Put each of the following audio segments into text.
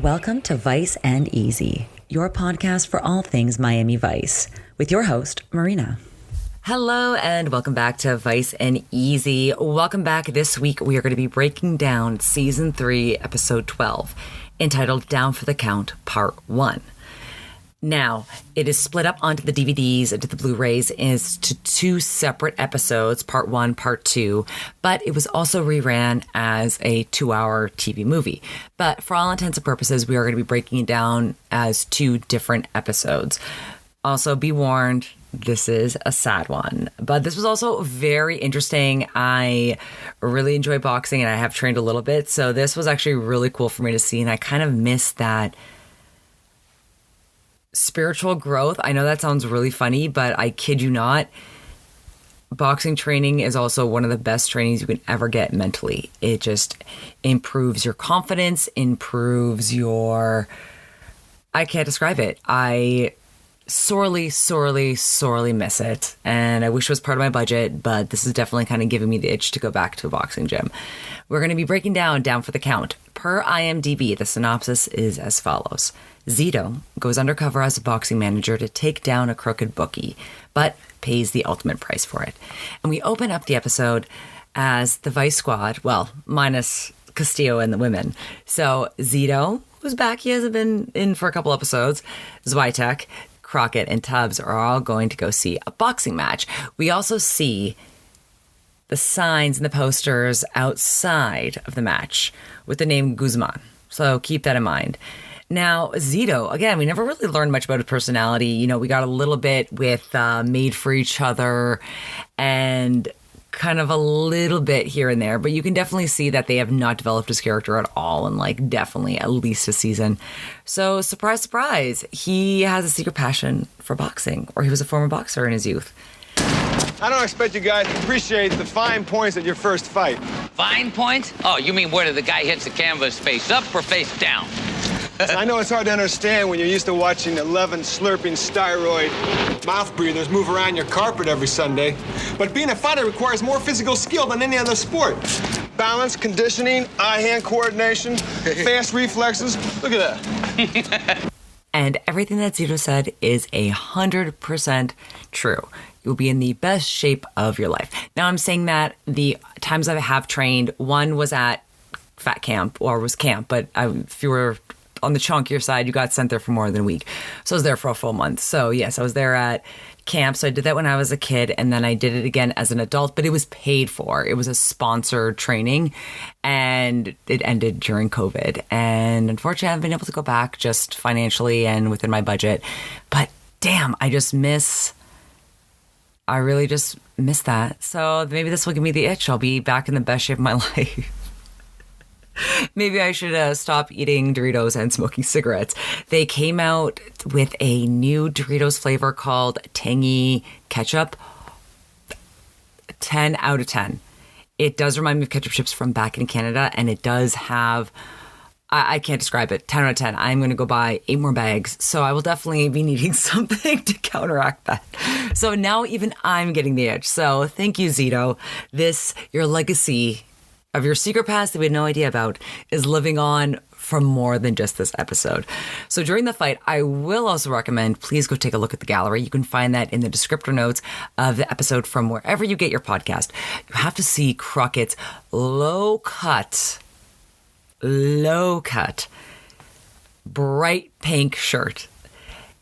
Welcome to Vice and Easy, your podcast for all things Miami Vice, with your host, Marina. Hello and welcome back to Vice and Easy. Welcome back. This week we are going to be breaking down Season 3, Episode 12, entitled Down for the Count, Part 1. Now, it is split up onto the DVDs, into the Blu-rays, as to two separate episodes, Part 1, Part 2, but it was also reran as a 2-hour TV movie. But for all intents and purposes, we are going to be breaking it down as two different episodes. Also, be warned, this is a sad one. But this was also very interesting. I really enjoy boxing, and I have trained a little bit, so this was actually really cool for me to see, and I kind of missed that spiritual growth. I know that sounds really funny, but I kid you not, boxing training is also one of the best trainings you can ever get mentally. It just improves your confidence, improves your... I can't describe it. I sorely miss it, and I wish it was part of my budget, but this is definitely kind of giving me the itch to go back to a boxing gym. We're going to be breaking down for the count. Per IMDb, the synopsis is as follows. Zito goes undercover as a boxing manager to take down a crooked bookie, but pays the ultimate price for it. And we open up the episode as the Vice Squad, well, minus Castillo and the women. So Zito, who's back, he hasn't been in for a couple episodes, Switek, Crockett, and Tubbs are all going to go see a boxing match. We also see the signs and the posters outside of the match with the name Guzman. So keep that in mind. Now, Zito, again, we never really learned much about his personality. You know, we got a little bit with Made for Each Other and kind of a little bit here and there, but you can definitely see that they have not developed his character at all in, like, definitely at least a season. So, surprise, surprise, he has a secret passion for boxing, or he was a former boxer in his youth. I don't expect you guys to appreciate the fine points at your first fight. Fine points? Oh, you mean where the guy hits the canvas face up or face down? I know it's hard to understand when you're used to watching 11 slurping steroid mouth breathers move around your carpet every Sunday. But being a fighter requires more physical skill than any other sport. Balance, conditioning, eye-hand coordination, fast reflexes. Look at that. And everything that Zito said is 100% true. You'll be in the best shape of your life. Now, I'm saying that the times I have trained, one was at fat camp, or was camp, but if you were on the chunkier side, you got sent there for more than a week. So I was there for a full month. So yes, I was there at camp. So I did that when I was a kid, and then I did it again as an adult, but it was paid for. It was a sponsored training, and it ended during COVID. And unfortunately, I haven't been able to go back just financially and within my budget. But damn, I really just miss that. So maybe this will give me the itch. I'll be back in the best shape of my life. Maybe I should stop eating Doritos and smoking cigarettes. They came out with a new Doritos flavor called Tangy Ketchup. 10 out of 10. It does remind me of ketchup chips from back in Canada, and it does have... I can't describe it. 10 out of 10. I'm going to go buy 8 more bags. So I will definitely be needing something to counteract that. So now even I'm getting the itch. So thank you, Zito. Your legacy of your secret past that we had no idea about is living on for more than just this episode. So during the fight, I will also recommend, please go take a look at the gallery. You can find that in the descriptor notes of the episode from wherever you get your podcast. You have to see Crockett's low cut, bright pink shirt.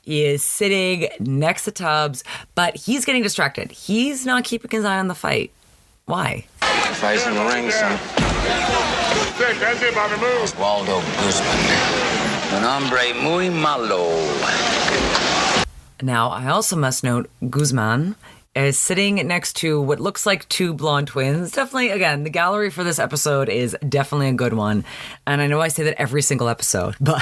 He is sitting next to Tubbs, but he's getting distracted. He's not keeping his eye on the fight. Why? Fights in the ring, son. Waldo Guzman. Un hombre muy malo. Now, I also must note, Guzman is sitting next to what looks like two blonde twins. Definitely, again, the gallery for this episode is definitely a good one. And I know I say that every single episode, but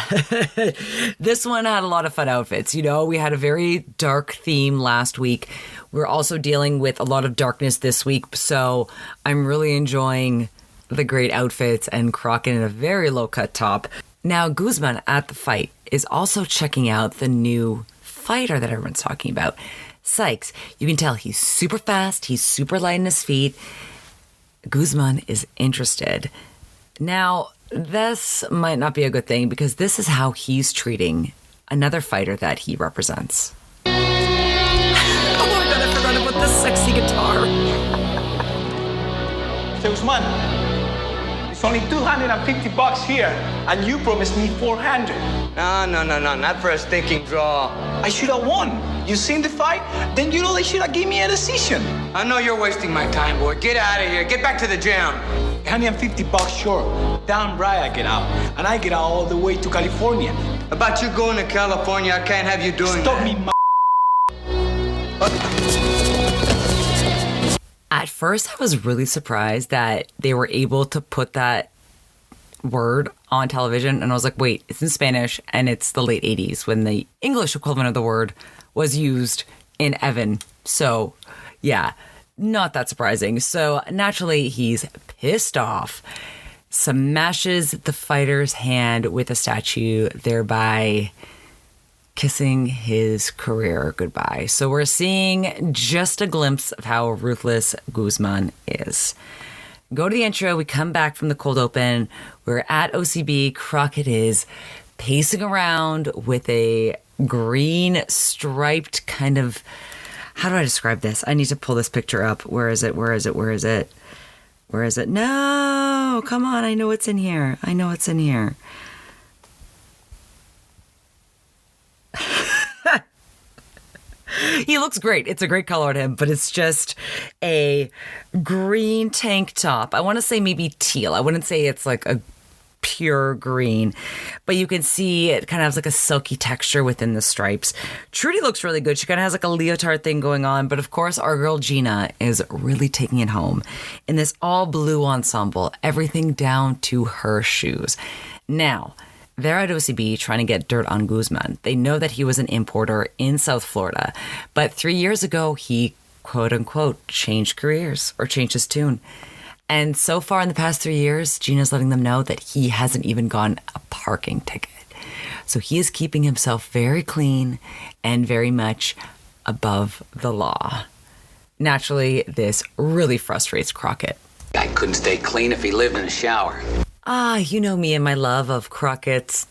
this one had a lot of fun outfits. You know, we had a very dark theme last week. We're also dealing with a lot of darkness this week, so I'm really enjoying the great outfits and Crockett in a very low-cut top. Now, Guzman at the fight is also checking out the new fighter that everyone's talking about, Sykes. You can tell he's super fast, he's super light in his feet. Guzman is interested. Now, this might not be a good thing because this is how he's treating another fighter that he represents. Oh my God, I forgot about this sexy guitar. Say, Guzman, it's only $250 here, and you promised me 400. No, not for a stinking draw. I should have won. You seen the fight? Then you know they should have given me a decision. I know you're wasting my time, boy. Get out of here. Get back to the gym. $150 short. Damn right I get out. And I get out all the way to California. About you going to California, I can't have you doing Stop that. me, At first, I was really surprised that they were able to put that word on television. And I was like, wait, it's in Spanish and it's the late 80s when the English equivalent of the word was used in Evan. So, yeah, not that surprising. So, naturally, he's pissed off, smashes the fighter's hand with a statue, thereby kissing his career goodbye. So, we're seeing just a glimpse of how ruthless Guzman is. Go to the intro. We come back from the cold open. We're at OCB. Crockett is pacing around with a green striped kind of, how do I describe this? I need to pull this picture up. Where is it? No, come on. I know it's in here. He looks great. It's a great color on him, but it's just a green tank top. I want to say maybe teal. I wouldn't say it's like a pure green, but you can see it kind of has like a silky texture within the stripes. Trudy looks really good. She kind of has like a leotard thing going on, but of course our girl Gina is really taking it home in this all blue ensemble, everything down to her shoes. Now, they're at OCB trying to get dirt on Guzman. They know that he was an importer in South Florida, but 3 years ago, he quote unquote changed careers or changed his tune. And so far in the past 3 years, Gina's letting them know that he hasn't even gotten a parking ticket. So he is keeping himself very clean and very much above the law. Naturally, this really frustrates Crockett. I couldn't stay clean if he lived in a shower. You know me and my love of Crockett's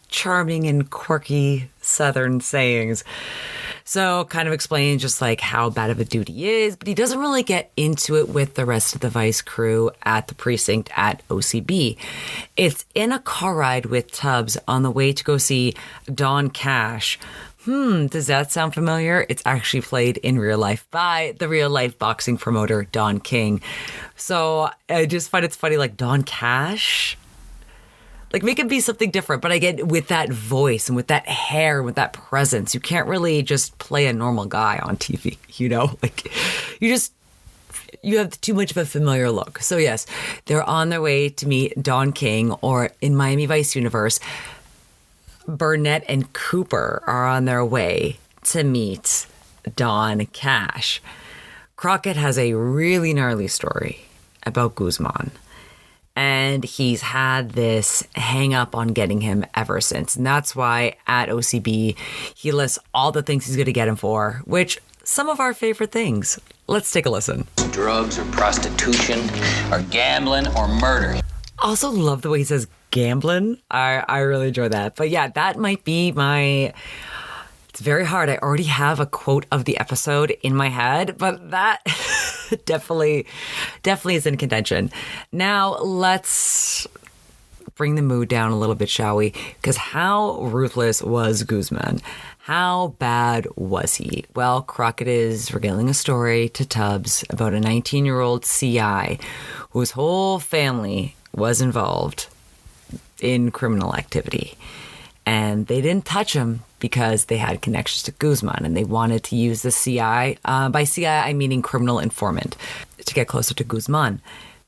charming and quirky Southern sayings. So kind of explaining just like how bad of a dude he is, but he doesn't really get into it with the rest of the Vice crew at the precinct at OCB. It's in a car ride with Tubbs on the way to go see Don Cash. Does that sound familiar? It's actually played in real life by the real life boxing promoter, Don King. So I just find it's funny, like Don Cash? Like make it be something different, but I get with that voice and with that hair, with that presence, you can't really just play a normal guy on TV, you know? Like you have too much of a familiar look. So yes, they're on their way to meet Don King, or in Miami Vice universe, Burnett and Cooper are on their way to meet Don Cash. Crockett has a really gnarly story about Guzman, and he's had this hang up on getting him ever since. And that's why at OCB, he lists all the things he's going to get him for, which some of our favorite things. Let's take a listen. Drugs or prostitution or gambling or murder. Also love the way he says gambling. I really enjoy that. But yeah, that might be my... It's very hard. I already have a quote of the episode in my head, but that definitely is in contention. Now, let's bring the mood down a little bit, shall we? Because how ruthless was Guzman? How bad was he? Well, Crockett is regaling a story to Tubbs about a 19-year-old CI whose whole family was involved in criminal activity. And they didn't touch him because they had connections to Guzman, and they wanted to use the CI, by CI I'm meaning criminal informant, to get closer to Guzman.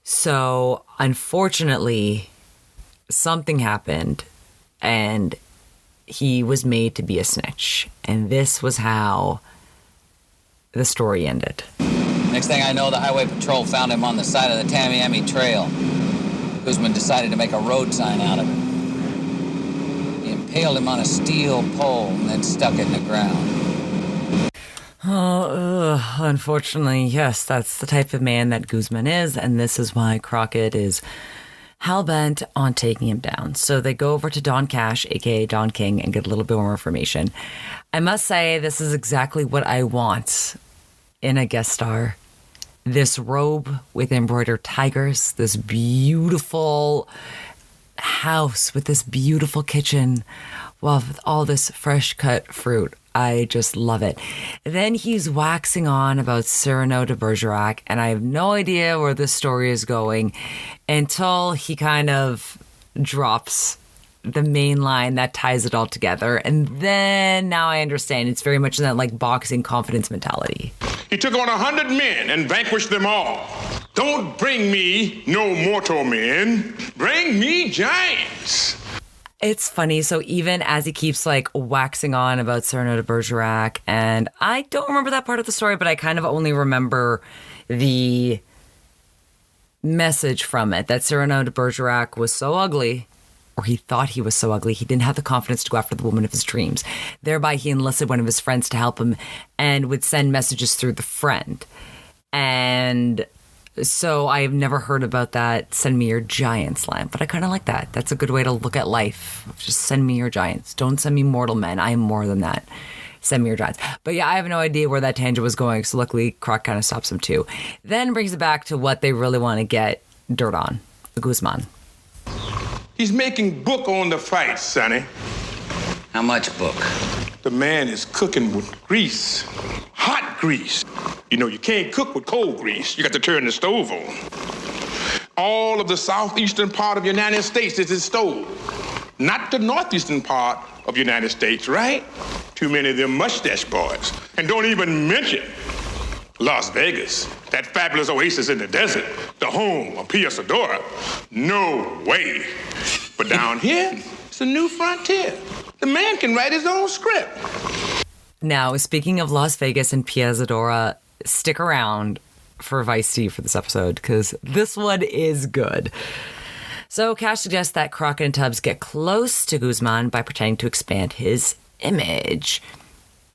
So unfortunately, something happened, and he was made to be a snitch. And this was how the story ended. Next thing I know, the highway patrol found him on the side of the Tamiami Trail. Guzman decided to make a road sign out of it. He impaled him on a steel pole and then stuck it in the ground. Unfortunately, yes, that's the type of man that Guzman is, and this is why Crockett is hell-bent on taking him down. So they go over to Don Cash, aka Don King, and get a little bit more information. I must say, this is exactly what I want in a guest star. This robe with embroidered tigers, this beautiful house with this beautiful kitchen, well, with all this fresh cut fruit. I just love it. Then he's waxing on about Cyrano de Bergerac, and I have no idea where this story is going until he kind of drops the main line that ties it all together. And then now I understand. It's very much in that like boxing confidence mentality. He took on 100 men and vanquished them all. Don't bring me no mortal men. Bring me giants. It's funny. So even as he keeps like waxing on about Cyrano de Bergerac, and I don't remember that part of the story, but I kind of only remember the message from it, that Cyrano de Bergerac was so ugly, or he thought he was so ugly, he didn't have the confidence to go after the woman of his dreams. Thereby, he enlisted one of his friends to help him and would send messages through the friend. And so I've never heard about that send me your giants line, but I kind of like that. That's a good way to look at life. Just send me your giants. Don't send me mortal men. I am more than that. Send me your giants. But yeah, I have no idea where that tangent was going, so luckily Croc kind of stops him too. Then brings it back to what they really want to get dirt on, the Guzman. He's making book on the fight, Sonny. How much book? The man is cooking with grease. Hot grease. You know, you can't cook with cold grease. You got to turn the stove on. All of the southeastern part of the United States is his stove. Not the northeastern part of the United States, right? Too many of them mustache boys. And don't even mention Las Vegas, that fabulous oasis in the desert, the home of Pia Sedora. No way. But down here, it's a new frontier. The man can write his own script. Now, speaking of Las Vegas and Pia Sedora, stick around for Vice T for this episode, because this one is good. So Cash suggests that Crockett and Tubbs get close to Guzman by pretending to expand his image.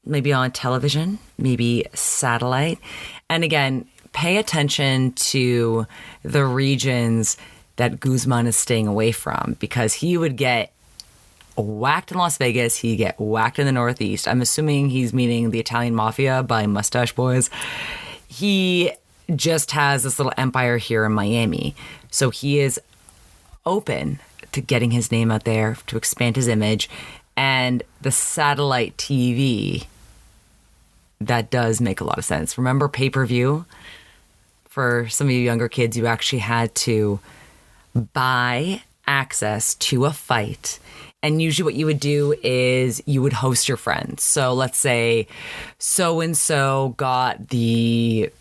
Maybe on television, maybe satellite. And again, pay attention to the regions that Guzman is staying away from, because he would get whacked in Las Vegas, he'd get whacked in the Northeast. I'm assuming he's meaning the Italian Mafia by Mustache Boys. He just has this little empire here in Miami. So he is open to getting his name out there, to expand his image. And the satellite TV, that does make a lot of sense. Remember pay-per-view? For some of you younger kids, you actually had to buy access to a fight. And usually what you would do is you would host your friends. So let's say so-and-so got the,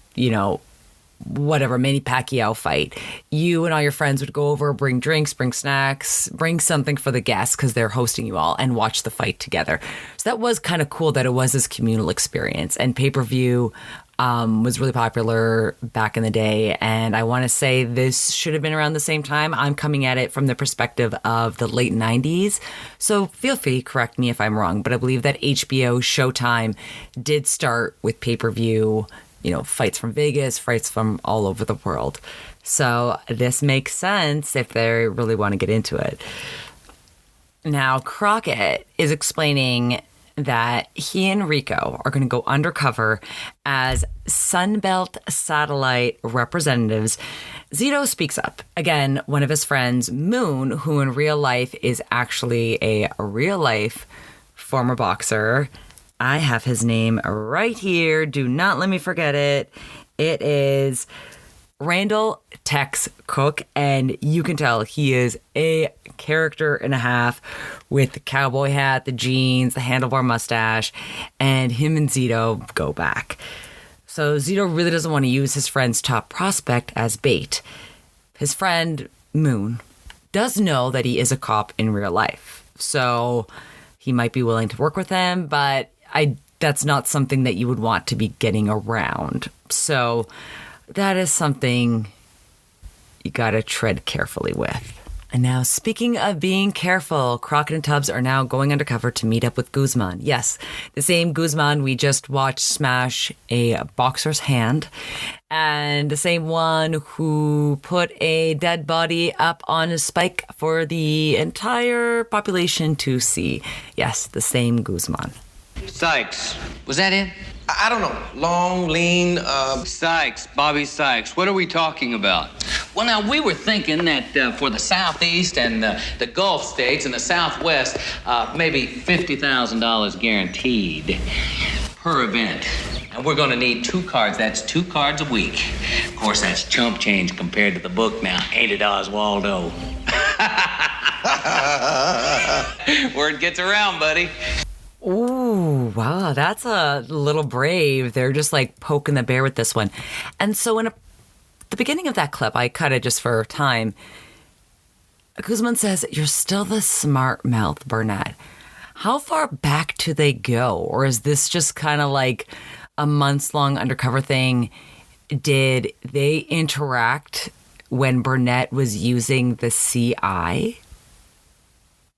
whatever, Manny Pacquiao fight. You and all your friends would go over, bring drinks, bring snacks, bring something for the guests because they're hosting you all, and watch the fight together. So that was kind of cool that it was this communal experience. And pay-per-view was really popular back in the day. And I want to say this should have been around the same time. I'm coming at it from the perspective of the late 90s. So feel free, correct me if I'm wrong, but I believe that HBO Showtime did start with pay-per-view, fights from Vegas, fights from all over the world. So this makes sense if they really want to get into it. Now, Crockett is explaining that he and Rico are going to go undercover as Sunbelt satellite representatives. Zito speaks up. Again, one of his friends, Moon, who in real life is actually a real-life former boxer. I have his name right here. Do not let me forget it. It is Randall Tex Cook, and you can tell he is a character and a half with the cowboy hat, the jeans, the handlebar mustache, and him and Zito go back. So Zito really doesn't want to use his friend's top prospect as bait. His friend, Moon, does know that he is a cop in real life, so he might be willing to work with him, but that's not something that you would want to be getting around. So that is something you got to tread carefully with. And now, speaking of being careful, Crockett and Tubbs are now going undercover to meet up with Guzman. Yes, the same Guzman we just watched smash a boxer's hand, and the same one who put a dead body up on a spike for the entire population to see. Yes, the same Guzman. Sykes, was that it? I don't know. Long, lean, Sykes, Bobby Sykes. What are we talking about? Well, now, we were thinking that for the Southeast and the Gulf states and the Southwest, maybe $50,000 guaranteed per event. And we're going to need 2 cards. That's 2 cards a week. Of course, that's chump change compared to the book now. Ain't it, Oswaldo? Word gets around, buddy. Ooh, wow, that's a little brave. They're just like poking the bear with this one. And so the beginning of that clip, I cut it just for time. Guzman says, "You're still the smart mouth, Burnett." How far back do they go? Or is this just kind of like a months-long undercover thing? Did they interact when Burnett was using the CI?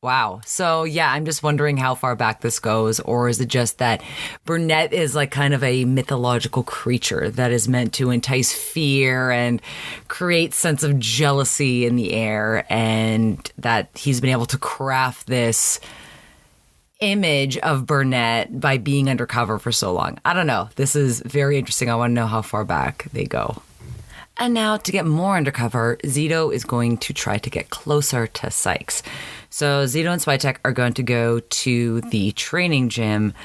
Wow. So, yeah, I'm just wondering how far back this goes. Or is it just that Burnett is like kind of a mythological creature that is meant to entice fear and create sense of jealousy in the air, and that he's been able to craft this image of Burnett by being undercover for so long? I don't know. This is very interesting. I want to know how far back they go. And now, to get more undercover, Zito is going to try to get closer to Sykes. So Zito and Switek are going to go to the training gym.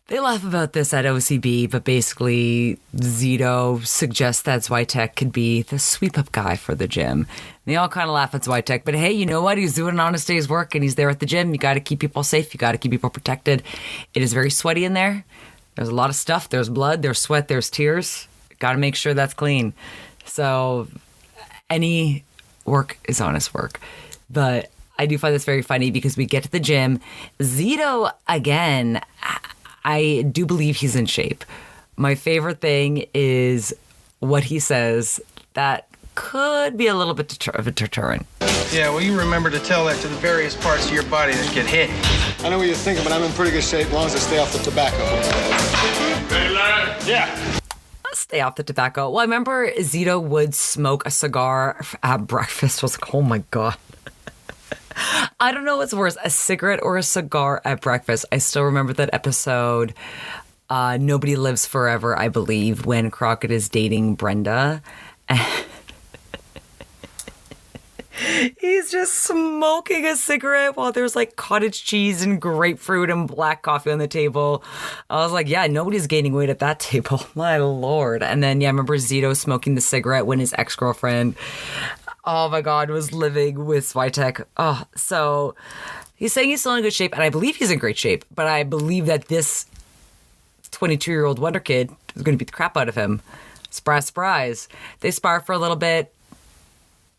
They laugh about this at OCB, but basically Zito suggests that Switek could be the sweep-up guy for the gym. And they all kind of laugh at Switek, but hey, you know what? He's doing an honest day's work, and he's there at the gym. You got to keep people safe. You got to keep people protected. It is very sweaty in there. There's a lot of stuff. There's blood. There's sweat. There's tears. Got to make sure that's clean. So any work is honest work. But I do find this very funny because we get to the gym. Zito, again, I do believe he's in shape. My favorite thing is what he says that could be a little bit of a deterrent. Yeah, well, you remember to tell that to the various parts of your body that get hit. I know what you're thinking, but I'm in pretty good shape as long as I stay off the tobacco. Hey, Larry. Yeah. Stay off the tobacco. Well, I remember Zito would smoke a cigar at breakfast. I was like, oh my God. I don't know what's worse, a cigarette or a cigar at breakfast. I still remember that episode, Nobody Lives Forever, I believe, when Crockett is dating Brenda. He's just smoking a cigarette while there's like cottage cheese and grapefruit and black coffee on the table. I was like, yeah, nobody's gaining weight at that table. My Lord. And then, yeah, I remember Zito smoking the cigarette when his ex-girlfriend, oh my God, was living with Switek. Oh, so he's saying he's still in good shape, and I believe he's in great shape, but I believe that this 22-year-old wonder kid is going to beat the crap out of him. Surprise, surprise. They spar for a little bit.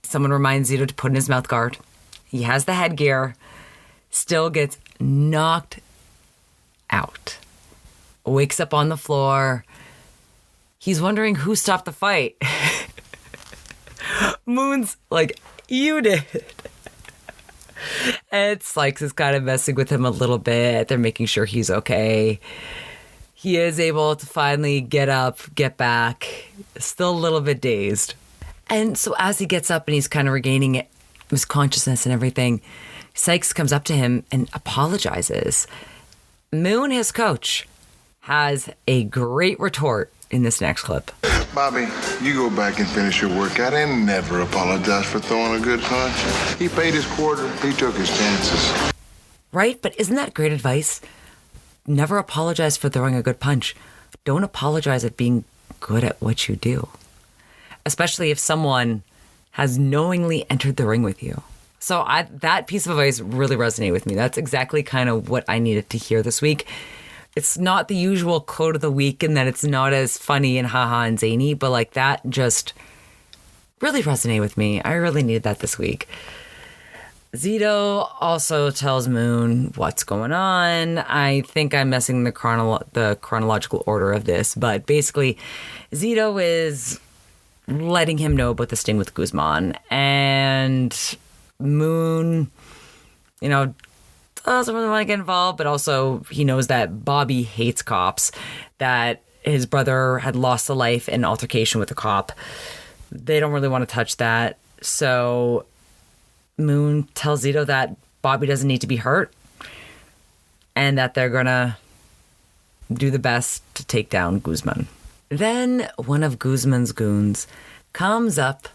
Someone reminds Zito to put in his mouth guard. He has the headgear. Still gets knocked out. Wakes up on the floor. He's wondering who stopped the fight. Moon's like, you did. And Sykes is kind of messing with him a little bit. They're making sure he's okay. He is able to finally get up, get back. Still a little bit dazed. And so as he gets up and he's kind of regaining his consciousness and everything, Sykes comes up to him and apologizes. Moon, his coach, has a great retort in this next clip. Bobby, you go back and finish your workout and never apologize for throwing a good punch. He paid his quarter. He took his chances. Right? But isn't that great advice? Never apologize for throwing a good punch. Don't apologize at being good at what you do. Especially if someone has knowingly entered the ring with you. So that piece of advice really resonated with me. That's exactly kind of what I needed to hear this week. It's not the usual quote of the week, and that it's not as funny and haha and zany, but like that just really resonated with me. I really needed that this week. Zito also tells Moon what's going on. I think I'm messing the chronological order of this, but basically Zito is letting him know about the sting with Guzman, and Moon, doesn't really want to get involved, but also he knows that Bobby hates cops, that his brother had lost a life in an altercation with a cop. They don't really want to touch that. So Moon tells Zito that Bobby doesn't need to be hurt and that they're going to do the best to take down Guzman. Then one of Guzman's goons comes up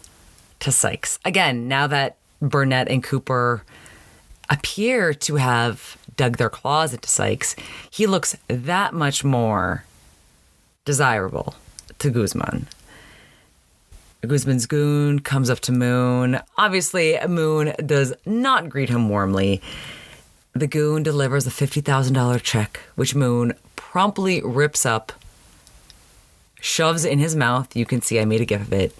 to Sykes. Again, now that Burnett and Cooper appear to have dug their claws into Sykes, he looks that much more desirable to Guzman. Guzman's goon comes up to Moon. Obviously, Moon does not greet him warmly. The goon delivers a $50,000 check, which Moon promptly rips up, shoves in his mouth. You can see I made a gif of it,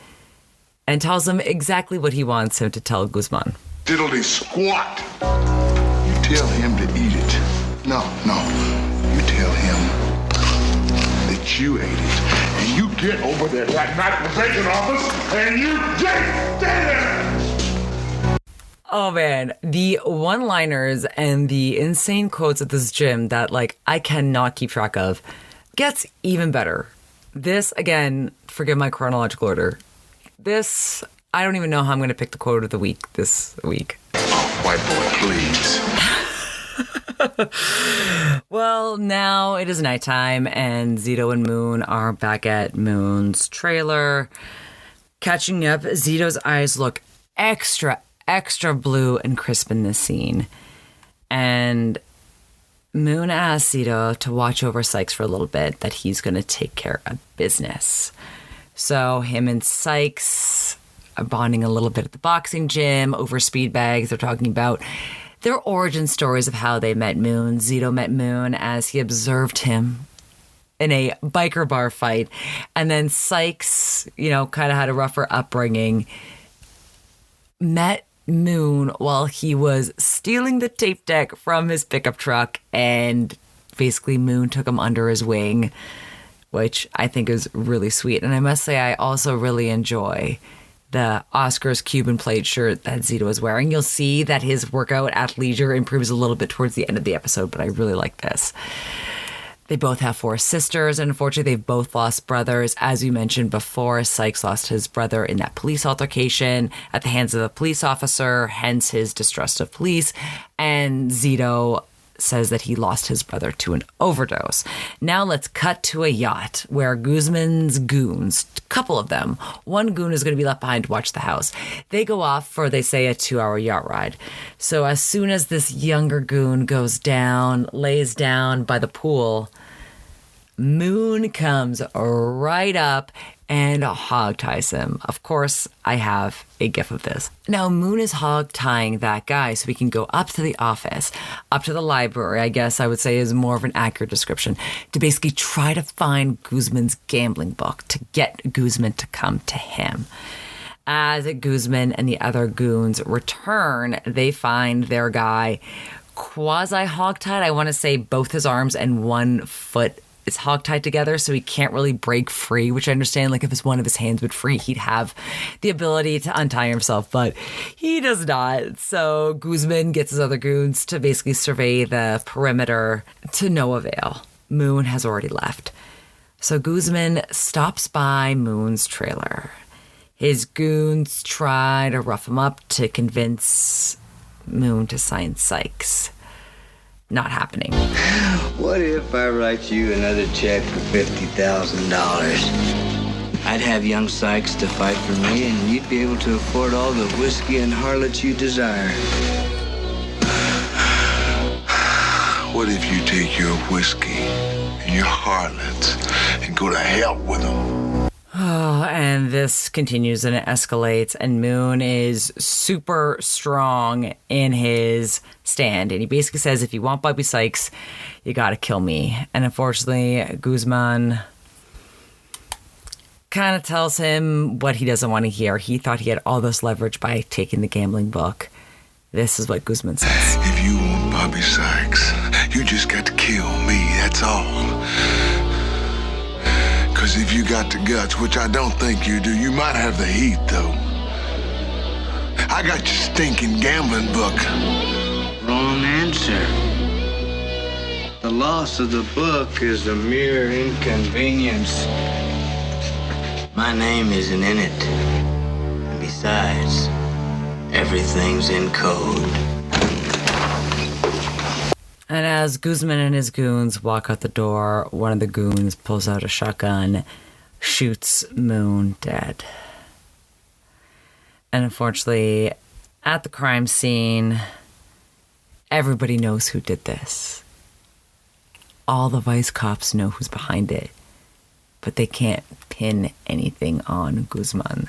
and tells him exactly what he wants him to tell Guzman. Diddly squat. You tell him to eat it. No. You tell him that you ate it. And you get over there that night in the bacon office and you get there. Oh man, the one-liners and the insane quotes at this gym that I cannot keep track of gets even better. This, again, forgive my chronological order. This, I don't even know how I'm going to pick the quote of the week this week. Oh, white boy, please. Well, now it is nighttime, and Zito and Moon are back at Moon's trailer. Catching up, Zito's eyes look extra blue and crisp in this scene. And Moon asks Zito to watch over Sykes for a little bit, that he's going to take care of business. So him and Sykes are bonding a little bit at the boxing gym over speed bags. They're talking about their origin stories of how they met Moon. Zito met Moon as he observed him in a biker bar fight. And then Sykes, kind of had a rougher upbringing, met Moon while he was stealing the tape deck from his pickup truck. And basically Moon took him under his wing, which I think is really sweet. And I must say, I also really enjoy the Oscars Cuban plate shirt that Zito is wearing. You'll see that his workout athleisure improves a little bit towards the end of the episode, but I really like this. They both have 4 sisters, and unfortunately, they've both lost brothers. As you mentioned before, Sykes lost his brother in that police altercation at the hands of a police officer, hence his distrust of police. And Zito says that he lost his brother to an overdose. Now let's cut to a yacht where Guzman's goons, a couple of them, one goon is going to be left behind to watch the house. They go off for, they say, a 2-hour yacht ride. So as soon as this younger goon goes down, lays down by the pool, Moon comes right up and hog-ties him. Of course, I have a gif of this. Now, Moon is hog-tying that guy so he can go up to the office, up to the library, I guess I would say is more of an accurate description, to basically try to find Guzman's gambling book, to get Guzman to come to him. As Guzman and the other goons return, they find their guy quasi-hog-tied. I want to say both his arms and one foot is hog-tied together, so he can't really break free, which I understand, if his one of his hands would free, he'd have the ability to untie himself, but he does not. So Guzman gets his other goons to basically survey the perimeter to no avail. Moon has already left. So Guzman stops by Moon's trailer. His goons try to rough him up to convince Moon to sign Sykes. Not happening. What if I write you another check for $50,000? I'd have young Sykes to fight for me, and you'd be able to afford all the whiskey and harlots you desire. What if you take your whiskey and your harlots and go to hell with them? Oh, and this continues and it escalates, and Moon is super strong in his stand. And he basically says, if you want Bobby Sykes, you got to kill me. And unfortunately, Guzman kind of tells him what he doesn't want to hear. He thought he had all this leverage by taking the gambling book. This is what Guzman says. If you want Bobby Sykes, you just got to kill me, that's all. Because if you got the guts, which I don't think you do, you might have the heat, though. I got your stinking gambling book. Wrong answer. The loss of the book is a mere inconvenience. My name isn't in it. And besides, everything's in code. And as Guzman and his goons walk out the door, one of the goons pulls out a shotgun, shoots Moon dead. And unfortunately, at the crime scene, everybody knows who did this. All the vice cops know who's behind it, but they can't pin anything on Guzman.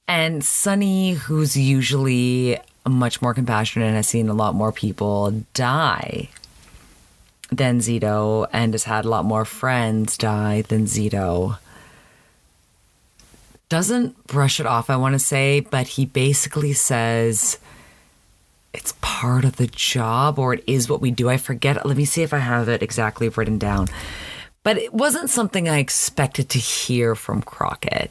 And Sonny, who's usually much more compassionate and has seen a lot more people die than Zito and has had a lot more friends die than Zito, doesn't brush it off, I want to say, but he basically says it's part of the job, or it is what we do. I forget. Let me see if I have it exactly written down. But it wasn't something I expected to hear from Crockett.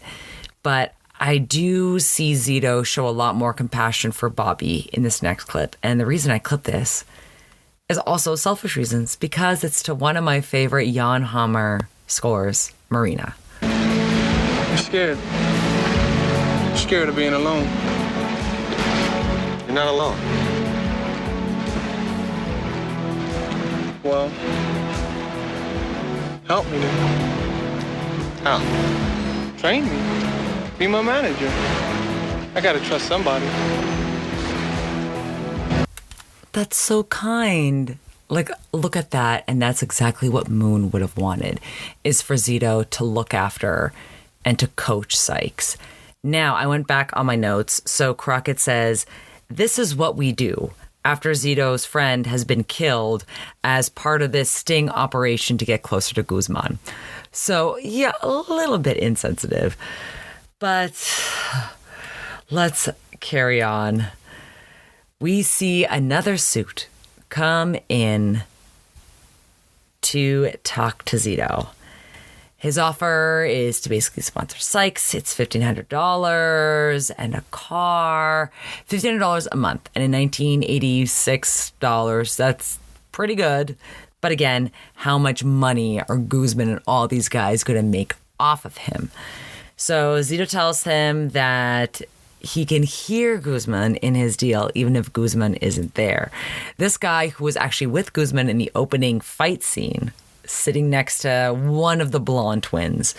But I do see Zito show a lot more compassion for Bobby in this next clip. And the reason I clip this is also selfish reasons, because it's to one of my favorite Jan Hammer scores, Marina. I'm scared. I'm scared of being alone. You're not alone. Well, help me then. How? Train me. Be my manager. I gotta trust somebody. That's so kind. Like, look at that. And that's exactly what Moon would have wanted, is for Zito to look after and to coach Sykes. Now, I went back on my notes. So Crockett says, this is what we do after Zito's friend has been killed as part of this sting operation to get closer to Guzman. So, yeah, a little bit insensitive. But let's carry on. We see another suit come in to talk to Zito. His offer is to basically sponsor Sykes. It's $1,500 and a car, $1,500 a month. And in 1986 dollars, that's pretty good. But again, how much money are Guzman and all these guys going to make off of him? So Zito tells him that he can hear Guzman in his deal, even if Guzman isn't there. This guy who was actually with Guzman in the opening fight scene, sitting next to one of the blonde twins,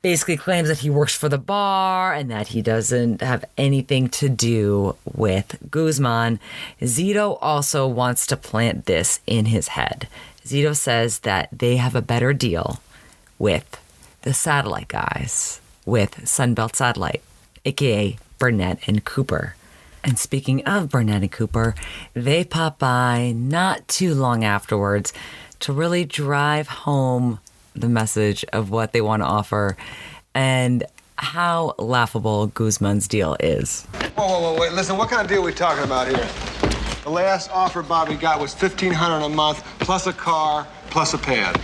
basically claims that he works for the bar and that he doesn't have anything to do with Guzman. Zito also wants to plant this in his head. Zito says that they have a better deal with the satellite guys, with Sunbelt Satellite, aka Burnett and Cooper. And speaking of Burnett and Cooper, they pop by not too long afterwards to really drive home the message of what they want to offer and how laughable Guzman's deal is. Whoa, wait. Listen, what kind of deal are we talking about here? The last offer Bobby got was $1,500 a month, plus a car, plus a pad.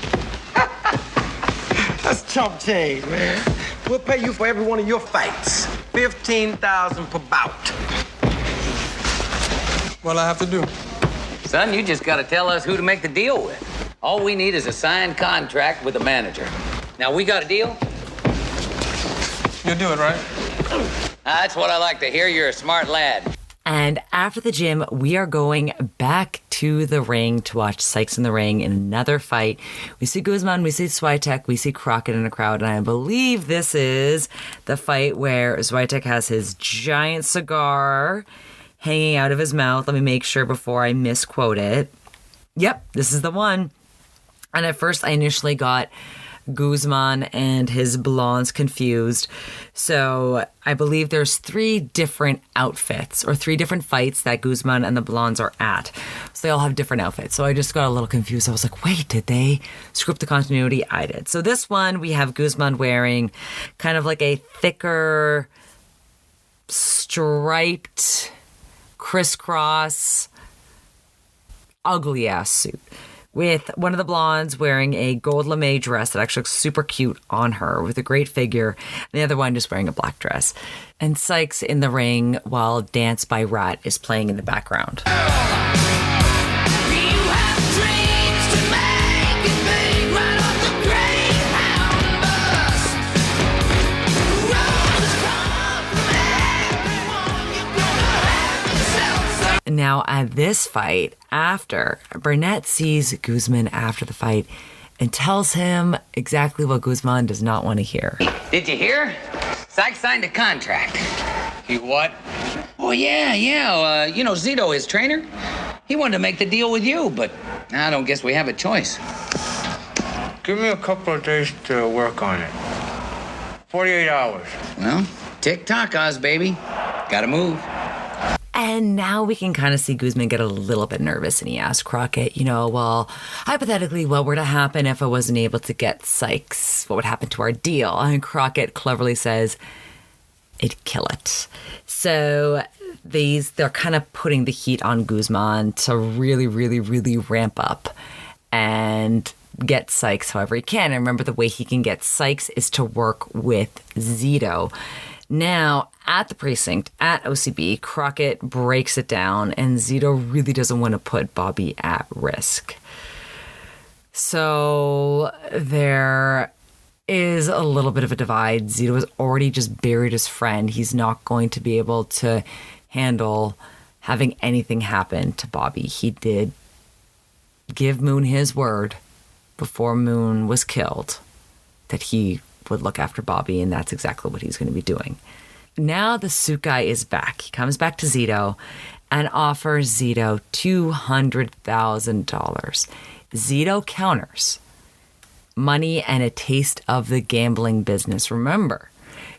That's chump change, man. We'll pay you for every one of your fights. $15,000 per bout. What'll I have to do? Son, you just gotta tell us who to make the deal with. All we need is a signed contract with the manager. Now, we got a deal? You'll do it, right? That's what I like to hear. You're a smart lad. And after the gym, we are going back to the ring to watch Sykes in the ring in another fight. We see Guzman, we see Swiatek, we see Crockett in a crowd, and I believe this is the fight where Swiatek has his giant cigar hanging out of his mouth. Let me make sure before I misquote it. Yep, this is the one. And at first, I initially got Guzman and his blondes confused. So I believe there's 3 different outfits or 3 different fights that Guzman and the blondes are at. So they all have different outfits. So I just got a little confused. I was like, wait, did they screw up the continuity? I did. So this one, we have Guzman wearing kind of like a thicker, striped, crisscross, ugly ass suit. with one of the blondes wearing a gold lame dress that actually looks super cute on her with a great figure, and the other one just wearing a black dress. And Sykes in the ring while Dance by Rat is playing in the background. Now, at this fight, after Burnett sees Guzman after the fight and tells him exactly what Guzman does not want to hear. Did you hear? Sykes signed a contract. He what? Oh, yeah. You know Zito, his trainer? He wanted to make the deal with you, but I don't guess we have a choice. Give me a couple of days to work on it. 48 hours. Well, tick-tock, Oz, baby. Gotta move. And now we can kind of see Guzman get a little bit nervous, and he asks Crockett, well, hypothetically, what were to happen if I wasn't able to get Sykes? What would happen to our deal? And Crockett cleverly says, it'd kill it. So they're kind of putting the heat on Guzman to really, really, really ramp up and get Sykes however he can. And remember, the way he can get Sykes is to work with Zito. Now, at the precinct, at OCB, Crockett breaks it down, and Zito really doesn't want to put Bobby at risk. So there is a little bit of a divide. Zito has already just buried his friend. He's not going to be able to handle having anything happen to Bobby. He did give Moon his word before Moon was killed that he would look after Bobby, and that's exactly what he's going to be doing. Now the suit guy is back. He comes back to Zito and offers Zito $200,000. Zito counters money and a taste of the gambling business. Remember,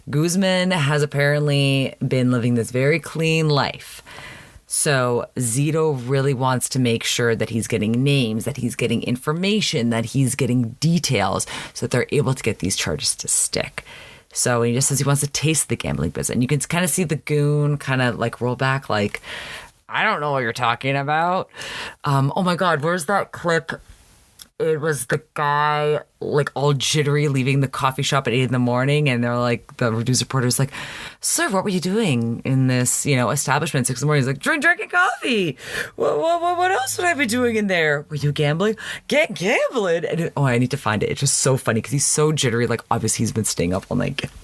Guzman has apparently been living this very clean life. So Zito really wants to make sure that he's getting names, that he's getting information, that he's getting details so that they're able to get these charges to stick. So he just says he wants to taste the gambling business. And you can kind of see the goon kind of like roll back like, I don't know what you're talking about. Oh my God, where's that clip? It was the guy like all jittery leaving the coffee shop at 8 a.m. and they're like, the news reporter's like, sir, what were you doing in this, establishment at 6 a.m? He's like, drinking coffee. What else would I be doing in there? Were you gambling? Gambling? And I need to find it. It's just so funny because he's so jittery. Like, obviously he's been staying up all night gambling.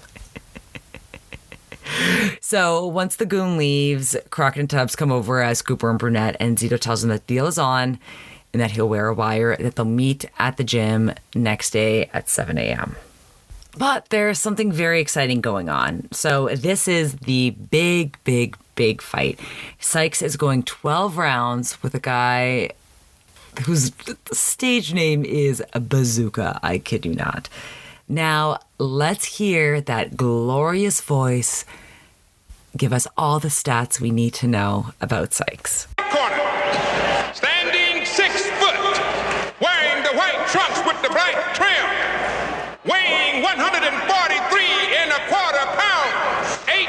So once the goon leaves, Crockett and Tubbs come over as Cooper and Burnett, and Zito tells them that the deal is on and that he'll wear a wire, that they'll meet at the gym next day at 7 a.m. But there's something very exciting going on. So this is the big fight. Sykes is going 12 rounds with a guy whose stage name is Bazooka. I kid you not. Now, let's hear that glorious voice give us all the stats we need to know about Sykes. Corner. Standing 6 foot. Wearing the white trunks with the black trim. Weighing 143.25 pounds. 8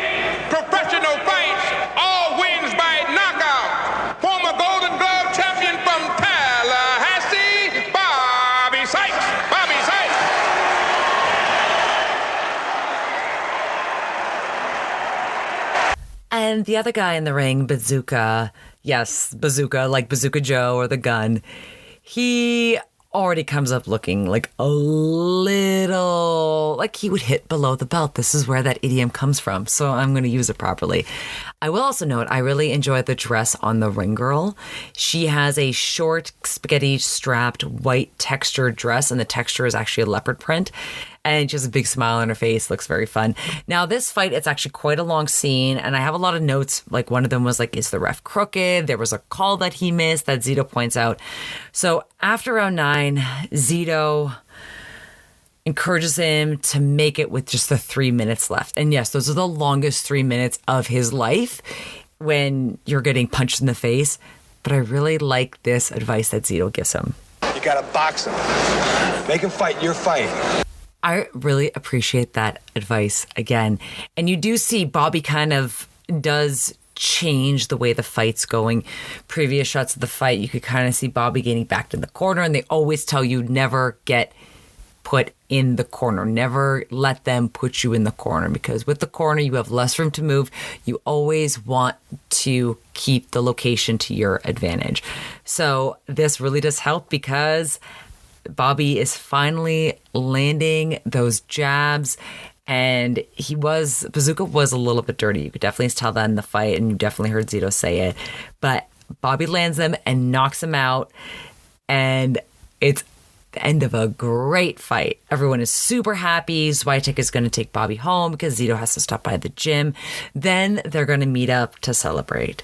professional fights. All wins by knockout. Former Golden Glove champion from Tallahassee, Bobby Sykes. Bobby Sykes. And the other guy in the ring, Bazooka, yes, Bazooka, like Bazooka Joe or the gun, he already comes up looking like a little like he would hit below the belt. This is where that idiom comes from, so I'm going to use it properly. I will also note I really enjoy the dress on the ring girl. She has a short spaghetti strapped white textured dress, and the texture is actually a leopard print, and she has a big smile on her face. Looks very fun. Now this fight, it's actually quite a long scene, and I have a lot of notes. Like one of them was like, is the ref crooked? There was a call that he missed that Zito points out. So after round 9, Zito encourages him to make it with just the 3 minutes left. And yes, those are the longest 3 minutes of his life when you're getting punched in the face. But I really like this advice that Zito gives him. You gotta box him. Make him fight your fight. I really appreciate that advice again. And you do see Bobby kind of does change the way the fight's going. Previous shots of the fight, you could kind of see Bobby getting back in the corner, and they always tell you never get put in the corner. Never let them put you in the corner, because with the corner, you have less room to move. You always want to keep the location to your advantage. So this really does help, because Bobby is finally landing those jabs, and Bazooka was a little bit dirty. You could definitely tell that in the fight, and you definitely heard Zito say it. But Bobby lands them and knocks him out, and it's the end of a great fight. Everyone is super happy. Swiatek is going to take Bobby home because Zito has to stop by the gym. Then they're going to meet up to celebrate.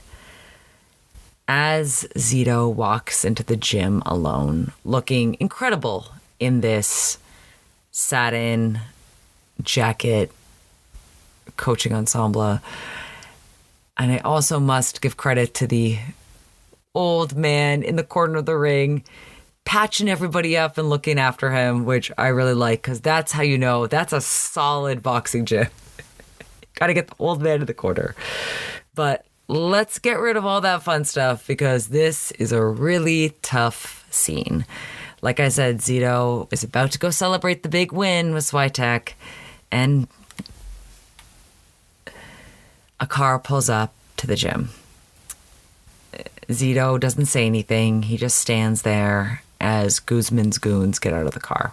As Zito walks into the gym alone, looking incredible in this satin jacket coaching ensemble. And I also must give credit to the old man in the corner of the ring, patching everybody up and looking after him, which I really like, because that's how you know that's a solid boxing gym. Got to get the old man in the corner. But let's get rid of all that fun stuff, because this is a really tough scene. Like I said, Zito is about to go celebrate the big win with Swiatek, and a car pulls up to the gym. Zito doesn't say anything. He just stands there as Guzman's goons get out of the car.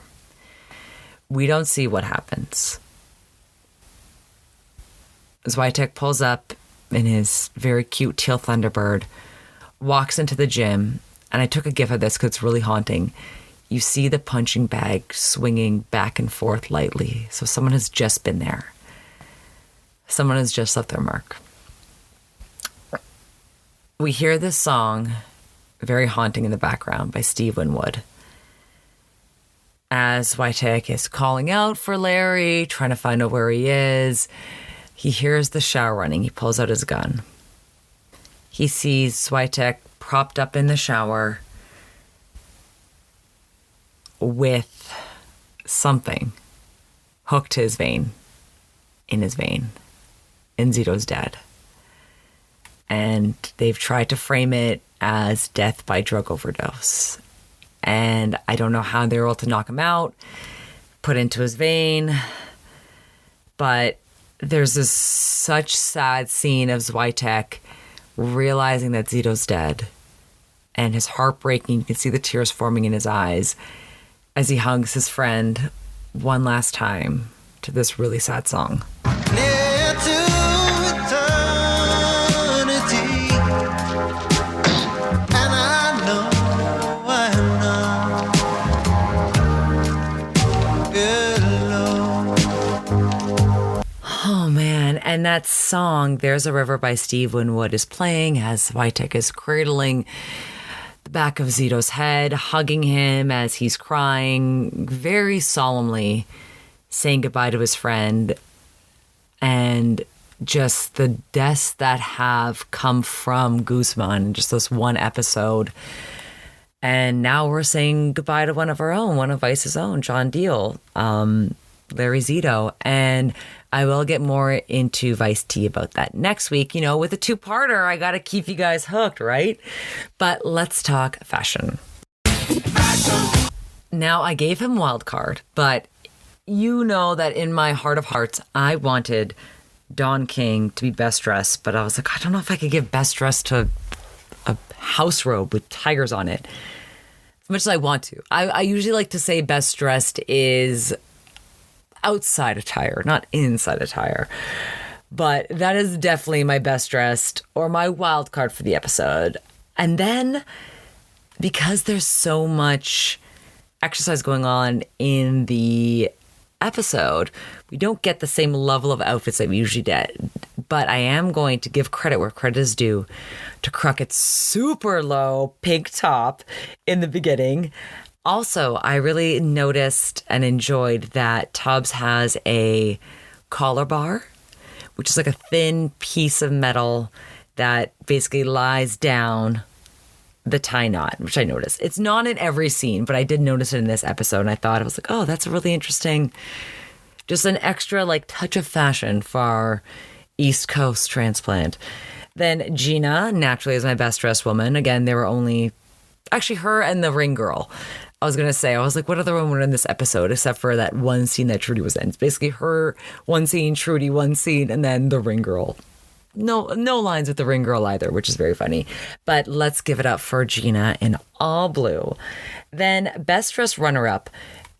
We don't see what happens. Swiatek pulls up in his very cute teal Thunderbird, walks into the gym, and I took a gif of this because it's really haunting. You see the punching bag swinging back and forth lightly. So someone has just been there. Someone has just left their mark. We hear this song, very haunting in the background, by Steve Winwood, as Swiatek is calling out for Larry, trying to find out where he is. He hears the shower running. He pulls out his gun. He sees Swiatek propped up in the shower with something hooked to his vein, in his vein, and Zito's dead. And they've tried to frame it as death by drug overdose. And I don't know how they were able to knock him out, put into his vein. But there's this such sad scene of Swiatek realizing that Zito's dead. And his heart breaking. You can see the tears forming in his eyes as he hugs his friend one last time to this really sad song. And that song, There's a River by Steve Winwood, is playing as Swiatek is cradling the back of Zito's head, hugging him as he's crying, very solemnly saying goodbye to his friend. And just the deaths that have come from Guzman in just this one episode. And now we're saying goodbye to one of our own, one of Vice's own, John Deal, Larry Zito. And I will get more into Vice T about that next week. You know, with a two-parter, I got to keep you guys hooked, right? But let's talk fashion. Now, I gave him wild card, but you know that in my heart of hearts, I wanted Don King to be best dressed, but I was like, I don't know if I could give best dressed to a house robe with tigers on it, as much as I want to. I usually like to say best dressed is outside attire, not inside attire. But that is definitely my best dressed or my wild card for the episode. And then, because there's so much exercise going on in the episode, we don't get the same level of outfits that we usually get. But I am going to give credit where credit is due to Crockett's super low pink top in the beginning. Also, I really noticed and enjoyed that Tubbs has a collar bar, which is like a thin piece of metal that basically lies down the tie knot, which I noticed. It's not in every scene, but I did notice it in this episode, and I thought, I was like, oh, that's a really interesting, just an extra like touch of fashion for our East Coast transplant. Then Gina, naturally, is my best dressed woman. Again, there were only actually her and the ring girl. I was going to say, I was like, what other women were in this episode except for that one scene that Trudy was in? It's basically her one scene, Trudy one scene, and then the ring girl. No lines with the ring girl either, which is very funny. But let's give it up for Gina in all blue. Then best dressed runner-up,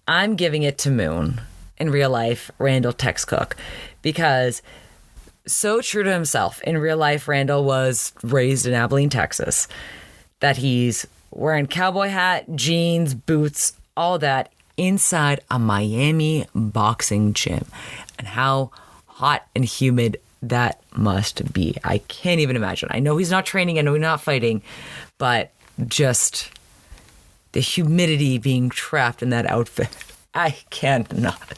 I'm giving it to Moon. In real life, Randall Tex Cook. Because so true to himself. In real life, Randall was raised in Abilene, Texas. That he's wearing cowboy hat, jeans, boots, all that inside a Miami boxing gym. And how hot and humid that must be. I can't even imagine. I know he's not training. I know he's not fighting. But just the humidity being trapped in that outfit. I cannot.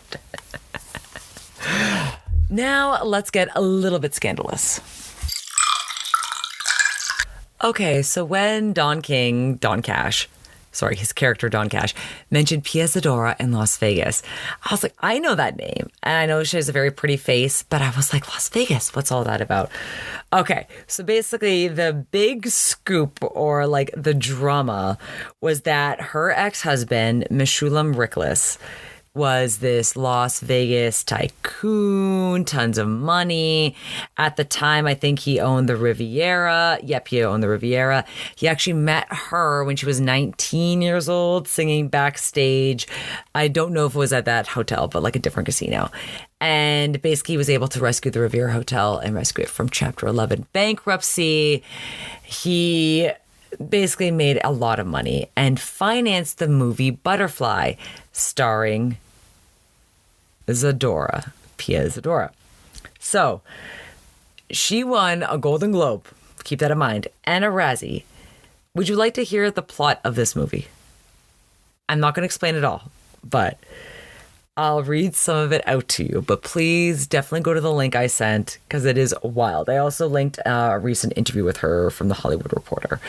Now let's get a little bit scandalous. Okay, so when Don Cash, his character Don Cash, mentioned Pia Zadora in Las Vegas, I was like, I know that name. And I know she has a very pretty face, but I was like, Las Vegas, what's all that about? Okay, so basically the big scoop or like the drama was that her ex-husband, Meshulam Rickless, was this Las Vegas tycoon, tons of money. At the time, I think he owned the Riviera. Yep, he owned the Riviera. He actually met her when she was 19 years old, singing backstage. I don't know if it was at that hotel, but like a different casino. And basically, he was able to rescue the Riviera Hotel and rescue it from Chapter 11 bankruptcy. He basically made a lot of money and financed the movie Butterfly, starring Zadora, Pia Zadora. So she won a Golden Globe, keep that in mind, and a Razzie. Would you like to hear the plot of this movie? I'm not going to explain it all, but I'll read some of it out to you. But please definitely go to the link I sent because it is wild. I also linked a recent interview with her from The Hollywood Reporter.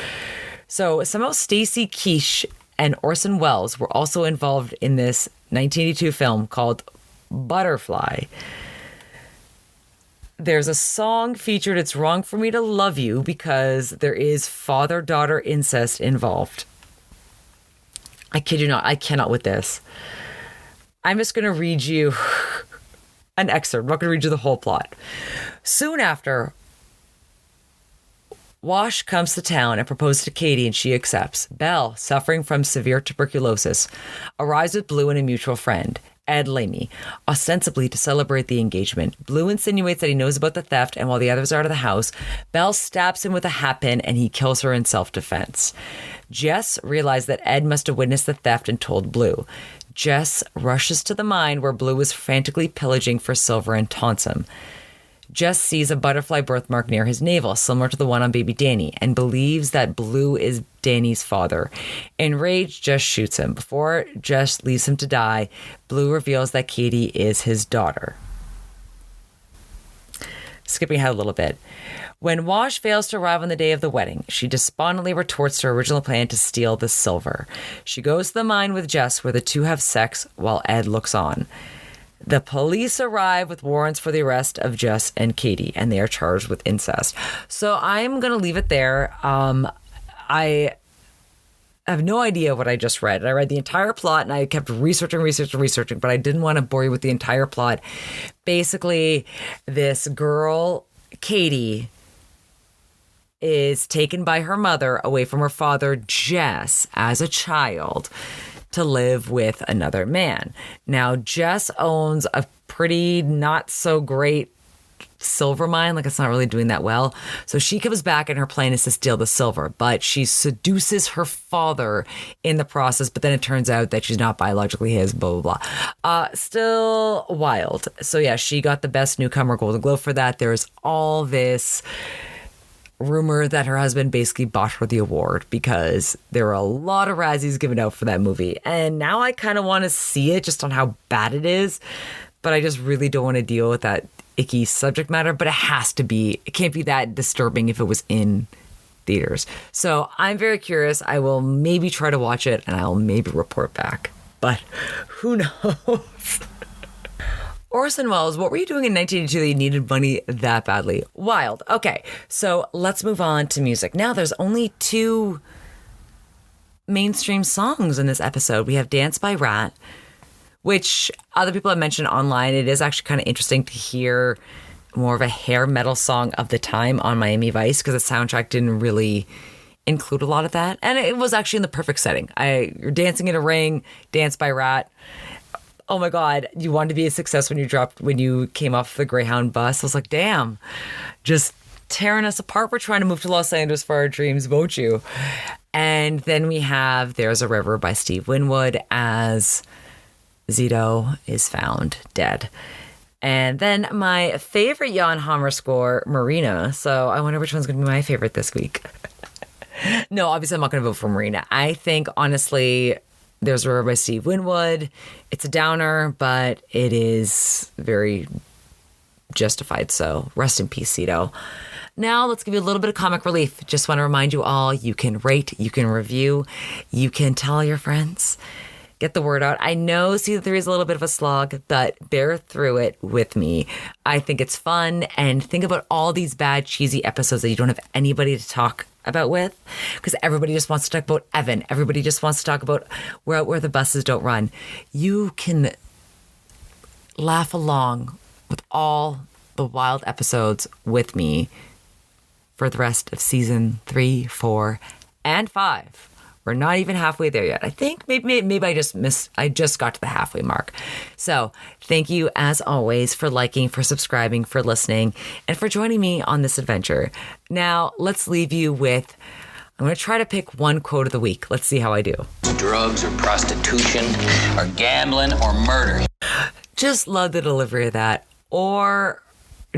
So somehow Stacy Keach and Orson Welles were also involved in this 1982 film called Butterfly. There's a song featured, It's Wrong for Me to Love You, because there is father-daughter incest involved. I kid you not, I cannot with this. I'm just going to read you an excerpt. I'm not going to read you the whole plot. Soon after, Wash comes to town and proposes to Katie, and she accepts. Belle, suffering from severe tuberculosis, arrives with Blue and a mutual friend, Ed Lamy, ostensibly to celebrate the engagement. Blue insinuates that he knows about the theft, and while the others are out of the house, Belle stabs him with a hat pin, and he kills her in self-defense. Jess realizes that Ed must have witnessed the theft and told Blue. Jess rushes to the mine where Blue is frantically pillaging for silver and taunts him. Jess sees a butterfly birthmark near his navel, similar to the one on baby Danny, and believes that Blue is Danny's father. Enraged, Jess shoots him. Before Jess leaves him to die, Blue reveals that Katie is his daughter. Skipping ahead a little bit. When Wash fails to arrive on the day of the wedding, she despondently retorts to her original plan to steal the silver. She goes to the mine with Jess, where the two have sex while Ed looks on. The police arrive with warrants for the arrest of Jess and Katie, and they are charged with incest. So I'm going to leave it there. I have no idea what I just read. I read the entire plot, and I kept researching, but I didn't want to bore you with the entire plot. Basically, this girl, Katie, is taken by her mother away from her father, Jess, as a child, to live with another man. Now, Jess owns a pretty not so great silver mine. Like, it's not really doing that well. So she comes back and her plan is to steal the silver, but she seduces her father in the process. But then it turns out that she's not biologically his, blah, blah, blah. Still wild. So yeah, she got the best newcomer Golden Globe for that. There's all this rumor that her husband basically bought her the award because there were a lot of Razzies given out for that movie. And now I kind of want to see it just on how bad it is, but I just really don't want to deal with that icky subject matter. But it can't be that disturbing if it was in theaters. So I'm very curious. I will maybe try to watch it and I'll maybe report back, but who knows? Orson Welles, what were you doing in 1982 that you needed money that badly? Wild. Okay, so let's move on to music. Now there's only 2 mainstream songs in this episode. We have Dance by Rat, which other people have mentioned online. It is actually kind of interesting to hear more of a hair metal song of the time on Miami Vice, because the soundtrack didn't really include a lot of that. And it was actually in the perfect setting. You're dancing in a ring, Dance by Rat. Oh my God, you wanted to be a success when you came off the Greyhound bus. I was like, damn, just tearing us apart. We're trying to move to Los Angeles for our dreams, won't you? And then we have There's a River by Steve Winwood as Zito is found dead. And then my favorite Jan Hammer score, Marina. So I wonder which one's going to be my favorite this week. No, obviously I'm not going to vote for Marina. I think, honestly, There's a River by Steve Winwood. It's a downer, but it is very justified. So rest in peace, Zito. Now let's give you a little bit of comic relief. Just want to remind you all, you can rate, you can review, you can tell your friends. Get the word out. I know Season 3 is a little bit of a slog, but bear through it with me. I think it's fun, and think about all these bad, cheesy episodes that you don't have anybody to talk about with, because everybody just wants to talk about Evan. Everybody just wants to talk about where the buses don't run. You can laugh along with all the wild episodes with me for the rest of Season 3, 4, and 5. We're not even halfway there yet. I think maybe I just got to the halfway mark. So thank you as always for liking, for subscribing, for listening, and for joining me on this adventure. Now let's leave you with, I'm going to try to pick one quote of the week. Let's see how I do. Drugs or prostitution or gambling or murder. Just love the delivery of that. Or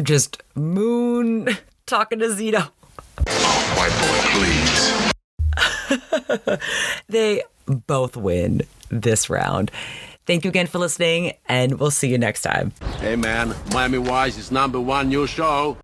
just Moon talking to Zito. White boy, please. They both win this round. Thank you again for listening, and we'll see you next time. Hey man, Miami Wise is #1 new show.